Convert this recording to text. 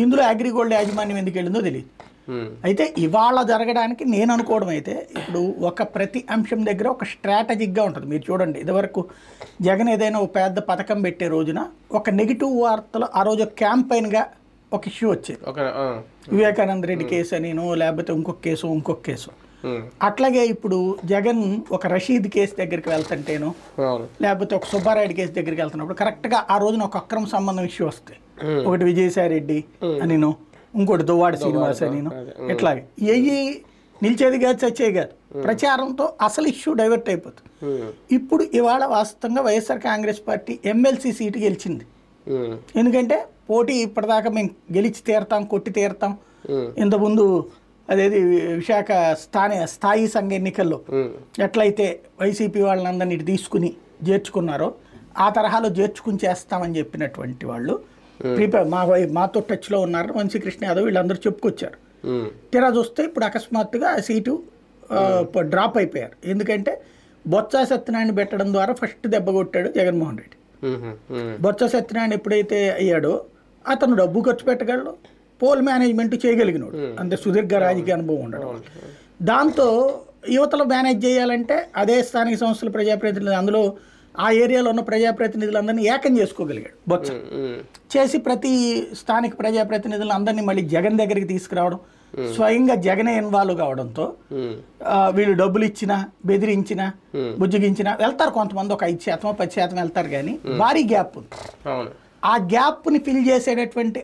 ఇందులో అగ్రిగోల్డ్ యాజమాన్యం ఎందుకు వెళ్ళిందో తెలియదు. అయితే ఇవాళ జరగడానికి నేను అనుకోవడం అయితే ఇప్పుడు ఒక ప్రతి అంశం దగ్గర ఒక స్ట్రాటజిక్గా ఉంటుంది. మీరు చూడండి, ఇదివరకు జగన్ ఏదైనా ఒక పెద్ద పథకం పెట్టే రోజున ఒక నెగిటివ్ వార్తలు ఆ రోజు క్యాంపెయిన్గా ఒక ఇష్యూ వచ్చేది. వివేకానంద రెడ్డి కేసు అనినో లేకపోతే ఇంకొక కేసు. అట్లాగే ఇప్పుడు జగన్ ఒక రషీద్ కేసు దగ్గరికి వెళ్తుంటేనో లేకపోతే ఒక సుబ్బారెడ్డి కేసు దగ్గరికి వెళ్తున్నప్పుడు కరెక్ట్గా ఆ రోజున ఒక అక్రమ సంబంధం ఇష్యూ వస్తాయి. ఒకటి విజయసాయి రెడ్డి అనినో, ఇంకోటి దువ్వాడ శ్రీనివాస్ అనినో, ఇట్లాగే ఏవి నిలిచేది కాదు, చచ్చేది కాదు. ప్రచారంతో అసలు ఇష్యూ డైవర్ట్ అయిపోతుంది. ఇప్పుడు ఇవాళ వాస్తవంగా YSR Congress party MLC seat గెలిచింది. ఎందుకంటే పోటీ ఇప్పటిదాకా మేము గెలిచి తీరతాం, కొట్టి తీరతాం. ఇంతకుముందు అదేది విశాఖ స్థాయి సంఘ ఎన్నికల్లో ఎట్లయితే వైసీపీ వాళ్ళందరినీ తీసుకుని చేర్చుకున్నారో ఆ తరహాలో చేర్చుకుని చేస్తామని చెప్పినటువంటి వాళ్ళు మాతో టచ్లో ఉన్నారు. వంశీకృష్ణ యాదవ్ వీళ్ళందరూ చెప్పుకొచ్చారు. తీరా చూస్తే ఇప్పుడు అకస్మాత్తుగా ఆ సీటు డ్రాప్ అయిపోయారు. ఎందుకంటే బొత్స సత్యనారాయణ పెట్టడం ద్వారా ఫస్ట్ దెబ్బ కొట్టాడు జగన్మోహన్ రెడ్డి. బొత్స సత్యనారాయణ ఎప్పుడైతే అయ్యాడో అతను డబ్బు ఖర్చు పెట్టగలడు, పోల్ మేనేజ్మెంట్ చేయగలిగినాడు, అంతే సుదీర్ఘ రాజకీయ అనుభవం ఉండడం. దాంతో యువతలో మేనేజ్ చేయాలంటే అదే స్థానిక సంస్థల ప్రజాప్రతినిధులు, అందులో ఆ ఏరియాలో ఉన్న ప్రజాప్రతినిధులందరినీ ఏకం చేసుకోగలిగాడు బొత్స. చేసి ప్రతి స్థానిక ప్రజాప్రతినిధులు అందరినీ మళ్ళీ జగన్ దగ్గరికి తీసుకురావడం, స్వయంగా జగనే ఇన్వాల్వ్ కావడంతో వీళ్ళు డబ్బులు ఇచ్చినా బెదిరించినా బుజ్జగించినా వెళ్తారు. కొంతమంది ఒక 5% 10% వెళ్తారు, కానీ భారీ గ్యాప్ ఉంది. ఆ గ్యాప్ని ఫిల్ చేసేటటువంటి